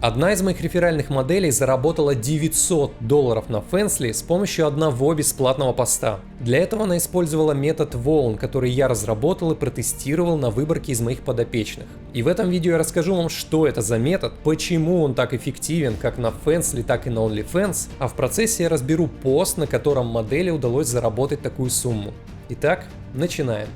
Одна из моих реферальных моделей заработала $900 на Fansly с помощью одного бесплатного поста. Для этого она использовала метод волн, который я разработал и протестировал на выборке из моих подопечных. И в этом видео я расскажу вам, что это за метод, почему он так эффективен как на Fansly, так и на OnlyFans, а в процессе я разберу пост, на котором модели удалось заработать такую сумму. Итак, начинаем.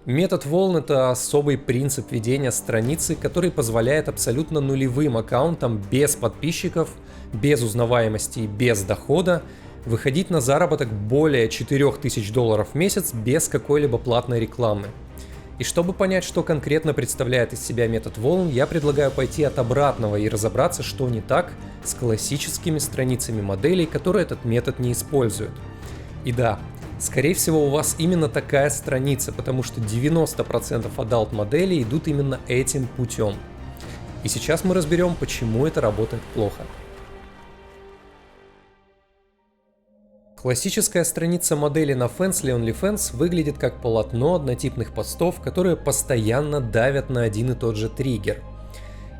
Метод волн — это особый принцип ведения страницы, который позволяет абсолютно нулевым аккаунтам без подписчиков, без узнаваемости и без дохода выходить на заработок более $4000 в месяц без какой-либо платной рекламы. И чтобы понять, что конкретно представляет из себя метод волн, я предлагаю пойти от обратного и разобраться, что не так с классическими страницами моделей, которые этот метод не используют. И да, скорее всего, у вас именно такая страница, потому что 90% адалт моделей идут именно этим путем. И сейчас мы разберем, почему это работает плохо. Классическая страница модели на Fansly OnlyFans выглядит как полотно однотипных постов, которые постоянно давят на один и тот же триггер.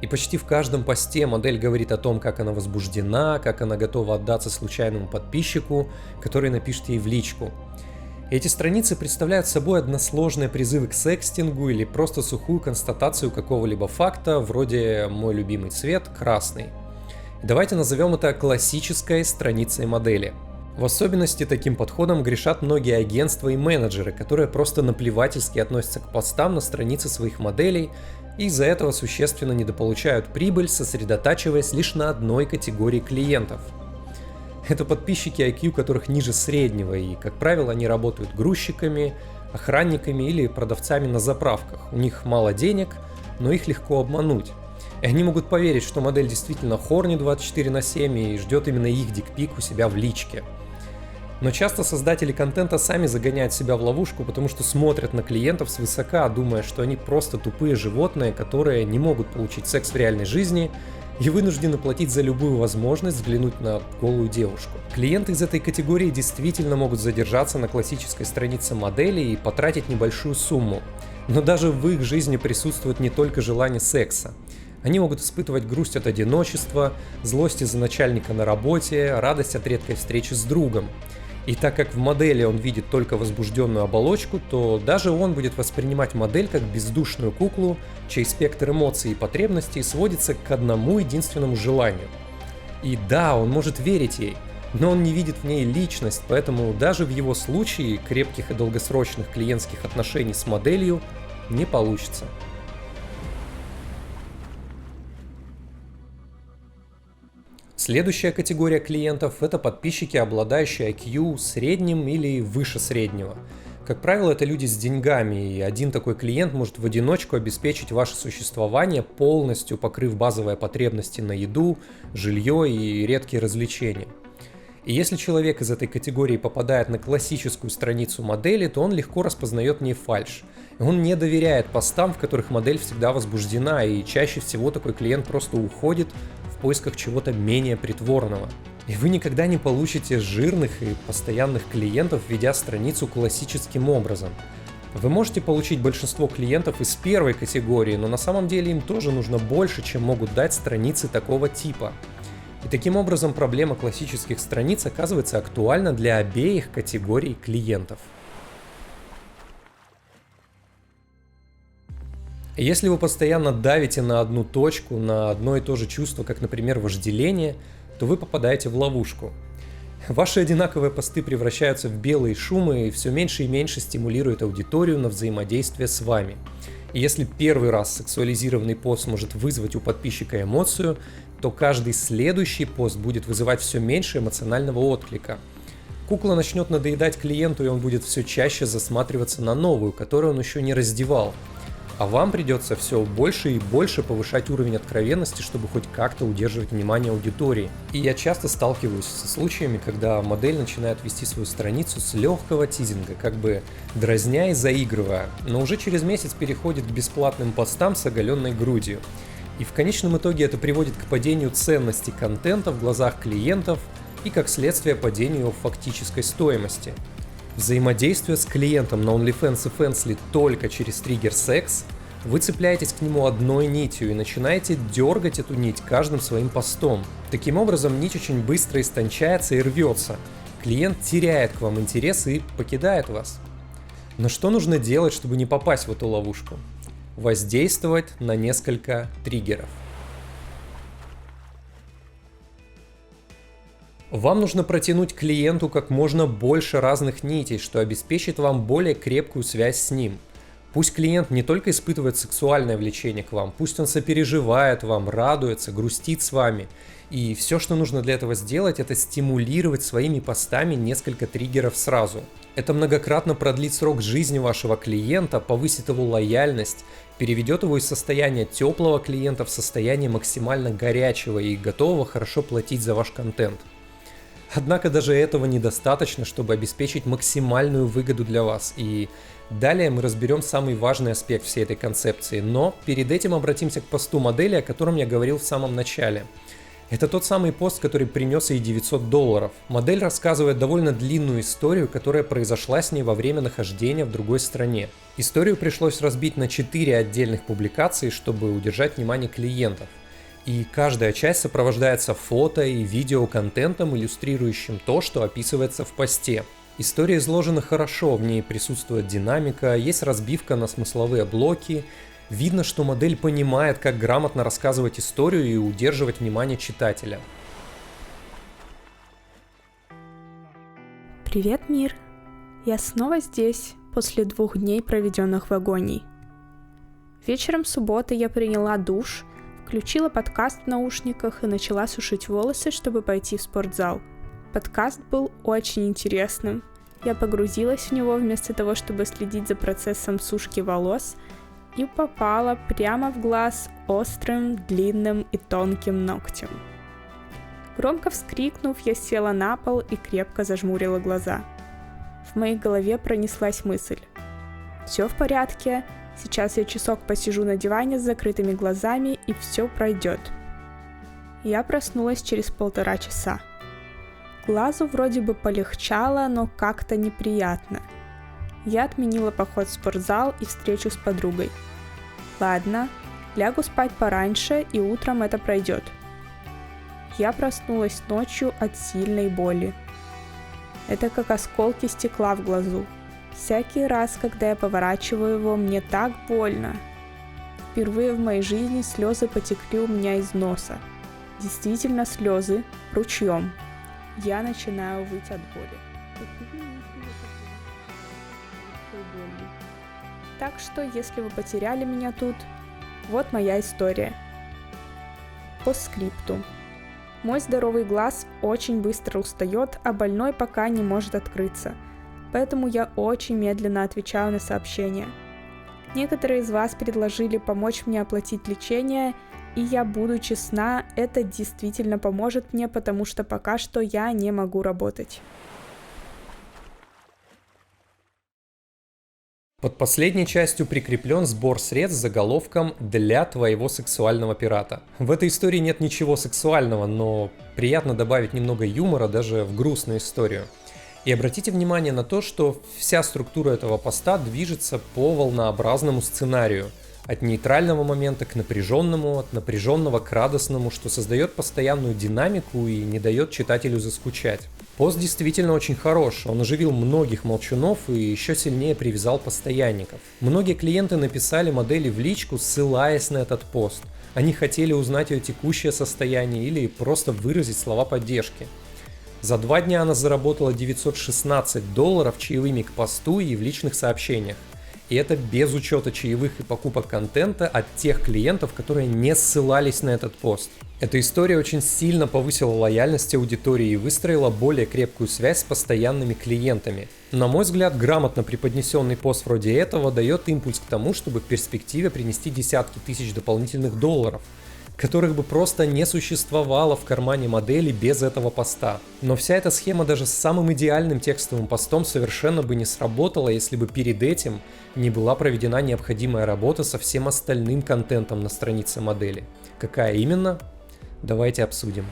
И почти в каждом посте модель говорит о том, как она возбуждена, как она готова отдаться случайному подписчику, который напишет ей в личку. Эти страницы представляют собой односложные призывы к секстингу или просто сухую констатацию какого-либо факта, вроде «мой любимый цвет – красный». Давайте назовем это классической страницей модели. В особенности таким подходом грешат многие агентства и менеджеры, которые просто наплевательски относятся к постам на странице своих моделей и из-за этого существенно недополучают прибыль, сосредотачиваясь лишь на одной категории клиентов. Это подписчики IQ, которых ниже среднего, и, как правило, они работают грузчиками, охранниками или продавцами на заправках. У них мало денег, но их легко обмануть. И они могут поверить, что модель действительно хорни 24/7 и ждет именно их дикпик у себя в личке. Но часто создатели контента сами загоняют себя в ловушку, потому что смотрят на клиентов свысока, думая, что они просто тупые животные, которые не могут получить секс в реальной жизни и вынуждены платить за любую возможность взглянуть на голую девушку. Клиенты из этой категории действительно могут задержаться на классической странице модели и потратить небольшую сумму. Но даже в их жизни присутствует не только желание секса. Они могут испытывать грусть от одиночества, злость из-за начальника на работе, радость от редкой встречи с другом. И так как в модели он видит только возбужденную оболочку, то даже он будет воспринимать модель как бездушную куклу, чей спектр эмоций и потребностей сводится к одному единственному желанию. И да, он может верить ей, но он не видит в ней личность, поэтому даже в его случае крепких и долгосрочных клиентских отношений с моделью не получится. Следующая категория клиентов – это подписчики, обладающие IQ средним или выше среднего. Как правило, это люди с деньгами, и один такой клиент может в одиночку обеспечить ваше существование, полностью покрыв базовые потребности на еду, жилье и редкие развлечения. И если человек из этой категории попадает на классическую страницу модели, то он легко распознает в ней фальшь. Он не доверяет постам, в которых модель всегда возбуждена, и чаще всего такой клиент просто уходит в поисках чего-то менее притворного. И вы никогда не получите жирных и постоянных клиентов, ведя страницу классическим образом. Вы можете получить большинство клиентов из первой категории, но на самом деле им тоже нужно больше, чем могут дать страницы такого типа. И таким образом проблема классических страниц оказывается актуальна для обеих категорий клиентов. Если вы постоянно давите на одну точку, на одно и то же чувство, как, например, вожделение, то вы попадаете в ловушку. Ваши одинаковые посты превращаются в белые шумы и все меньше и меньше стимулируют аудиторию на взаимодействие с вами. И если первый раз сексуализированный пост может вызвать у подписчика эмоцию, то каждый следующий пост будет вызывать все меньше эмоционального отклика. Кукла начнет надоедать клиенту, и он будет все чаще засматриваться на новую, которую он еще не раздевал. А вам придется все больше и больше повышать уровень откровенности, чтобы хоть как-то удерживать внимание аудитории. И я часто сталкиваюсь со случаями, когда модель начинает вести свою страницу с легкого тизинга, как бы дразня и заигрывая, но уже через месяц переходит к бесплатным постам с оголенной грудью. И в конечном итоге это приводит к падению ценности контента в глазах клиентов и, как следствие, падению его фактической стоимости. Взаимодействие с клиентом на OnlyFans и Fansly только через триггер секс Вы цепляетесь к нему одной нитью и начинаете дергать эту нить каждым своим постом. Таким образом, нить очень быстро истончается и рвется. Клиент теряет к вам интерес и покидает вас. Но что нужно делать, чтобы не попасть в эту ловушку? Воздействовать на несколько триггеров. Вам нужно протянуть клиенту как можно больше разных нитей, что обеспечит вам более крепкую связь с ним. Пусть клиент не только испытывает сексуальное влечение к вам, пусть он сопереживает вам, радуется, грустит с вами. И все, что нужно для этого сделать, это стимулировать своими постами несколько триггеров сразу. Это многократно продлит срок жизни вашего клиента, повысит его лояльность, переведет его из состояния теплого клиента в состояние максимально горячего и готового хорошо платить за ваш контент. Однако даже этого недостаточно, чтобы обеспечить максимальную выгоду для вас. И далее мы разберем самый важный аспект всей этой концепции. Но перед этим обратимся к посту модели, о котором я говорил в самом начале. Это тот самый пост, который принес ей $900. Модель рассказывает довольно длинную историю, которая произошла с ней во время нахождения в другой стране. Историю пришлось разбить на 4 отдельных публикации, чтобы удержать внимание клиентов. И каждая часть сопровождается фото и видеоконтентом, иллюстрирующим то, что описывается в посте. История изложена хорошо, в ней присутствует динамика, есть разбивка на смысловые блоки. Видно, что модель понимает, как грамотно рассказывать историю и удерживать внимание читателя. Привет, мир! Я снова здесь, после 2 дней, проведенных в агонии. Вечером субботы я приняла душ, включила подкаст в наушниках и начала сушить волосы, чтобы пойти в спортзал. Подкаст был очень интересным. Я погрузилась в него вместо того, чтобы следить за процессом сушки волос, и попала прямо в глаз острым, длинным и тонким ногтем. Громко вскрикнув, я села на пол и крепко зажмурила глаза. В моей голове пронеслась мысль. Все в порядке, сейчас я часок посижу на диване с закрытыми глазами, и все пройдет. Я проснулась через 1,5 часа. Глазу вроде бы полегчало, но как-то неприятно. Я отменила поход в спортзал и встречу с подругой. Ладно, лягу спать пораньше, и утром это пройдет. Я проснулась ночью от сильной боли. Это как осколки стекла в глазу. Всякий раз, когда я поворачиваю его, мне так больно. Впервые в моей жизни слезы потекли у меня из носа. Действительно слезы, ручьем. Я начинаю выть от боли. Так что, если вы потеряли меня тут, вот моя история. По скрипту. Мой здоровый глаз очень быстро устает, а больной пока не может открыться. Поэтому я очень медленно отвечаю на сообщения. Некоторые из вас предложили помочь мне оплатить лечение, и я буду честна, это действительно поможет мне, потому что пока что я не могу работать. Под последней частью прикреплен сбор средств с заголовком «Для твоего сексуального пирата». В этой истории нет ничего сексуального, но приятно добавить немного юмора даже в грустную историю. И обратите внимание на то, что вся структура этого поста движется по волнообразному сценарию. От нейтрального момента к напряженному, от напряженного к радостному, что создает постоянную динамику и не дает читателю заскучать. Пост действительно очень хорош, он оживил многих молчунов и еще сильнее привязал постоянников. Многие клиенты написали модели в личку, ссылаясь на этот пост. Они хотели узнать ее текущее состояние или просто выразить слова поддержки. За 2 дня она заработала $916 чаевыми к посту и в личных сообщениях. И это без учета чаевых и покупок контента от тех клиентов, которые не ссылались на этот пост. Эта история очень сильно повысила лояльность аудитории и выстроила более крепкую связь с постоянными клиентами. На мой взгляд, грамотно преподнесенный пост вроде этого дает импульс к тому, чтобы в перспективе принести десятки тысяч дополнительных долларов, которых бы просто не существовало в кармане модели без этого поста. Но вся эта схема даже с самым идеальным текстовым постом совершенно бы не сработала, если бы перед этим не была проведена необходимая работа со всем остальным контентом на странице модели. Какая именно? Давайте обсудим.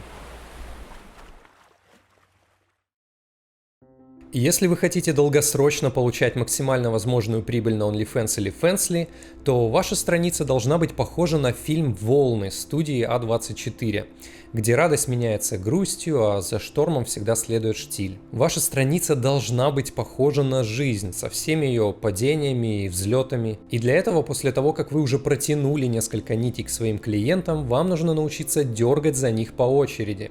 И если вы хотите долгосрочно получать максимально возможную прибыль на OnlyFans или Fansly, то ваша страница должна быть похожа на фильм «Волны» студии А24, где радость меняется грустью, а за штормом всегда следует штиль. Ваша страница должна быть похожа на жизнь, со всеми ее падениями и взлетами. И для этого, после того, как вы уже протянули несколько нитей к своим клиентам, вам нужно научиться дергать за них по очереди,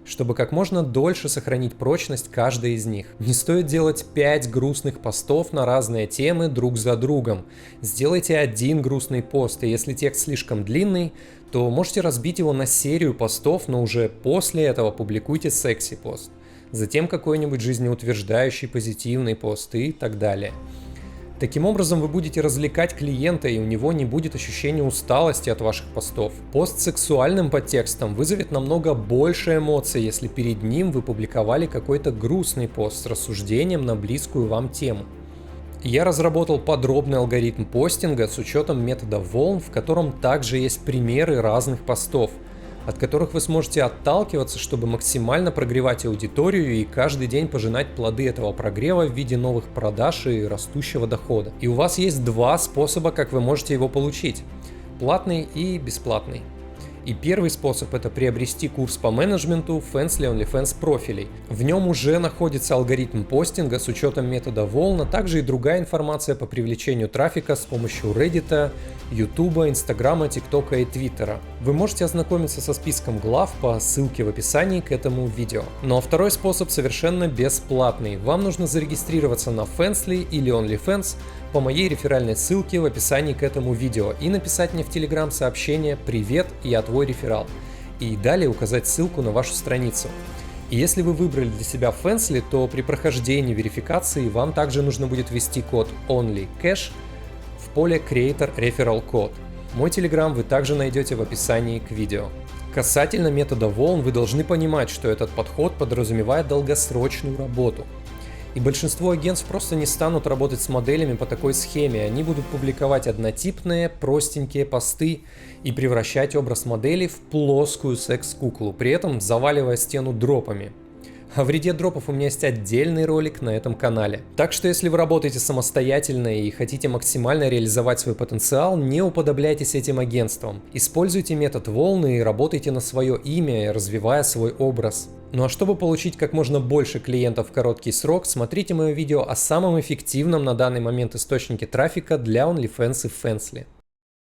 чтобы как можно дольше сохранить прочность каждой из них. Не стоит делать 5 грустных постов на разные темы друг за другом. Сделайте один грустный пост, и если текст слишком длинный, то можете разбить его на серию постов, но уже после этого публикуйте секси-пост. Затем какой-нибудь жизнеутверждающий позитивный пост и так далее. Таким образом, вы будете развлекать клиента, и у него не будет ощущения усталости от ваших постов. Пост с сексуальным подтекстом вызовет намного больше эмоций, если перед ним вы публиковали какой-то грустный пост с рассуждением на близкую вам тему. Я разработал подробный алгоритм постинга с учетом метода волн, в котором также есть примеры разных постов, от которых вы сможете отталкиваться, чтобы максимально прогревать аудиторию и каждый день пожинать плоды этого прогрева в виде новых продаж и растущего дохода. И у вас есть 2 способа, как вы можете его получить: платный и бесплатный. И первый способ — это приобрести курс по менеджменту Fansly OnlyFans профилей. В нем уже находится алгоритм постинга с учетом метода волн, а также и другая информация по привлечению трафика с помощью Reddit, YouTube, Instagram, TikTok и Twitter. Вы можете ознакомиться со списком глав по ссылке в описании к этому видео. Ну а второй способ совершенно бесплатный. Вам нужно зарегистрироваться на Fansly или OnlyFans по моей реферальной ссылке в описании к этому видео и написать мне в Telegram сообщение «Привет, я твой реферал», и далее указать ссылку на вашу страницу. И если вы выбрали для себя Fansly, то при прохождении верификации вам также нужно будет ввести код OnlyCash в поле Creator Referral Code. Мой Telegram вы также найдете в описании к видео. Касательно метода волн, вы должны понимать, что этот подход подразумевает долгосрочную работу. И большинство агентств просто не станут работать с моделями по такой схеме. Они будут публиковать однотипные, простенькие посты и превращать образ модели в плоскую секс-куклу, при этом заваливая стену дропами. О вреде дропов у меня есть отдельный ролик на этом канале. Так что если вы работаете самостоятельно и хотите максимально реализовать свой потенциал, не уподобляйтесь этим агентствам. Используйте метод волны и работайте на свое имя, развивая свой образ. Ну а чтобы получить как можно больше клиентов в короткий срок, смотрите мое видео о самом эффективном на данный момент источнике трафика для OnlyFans и Fansly.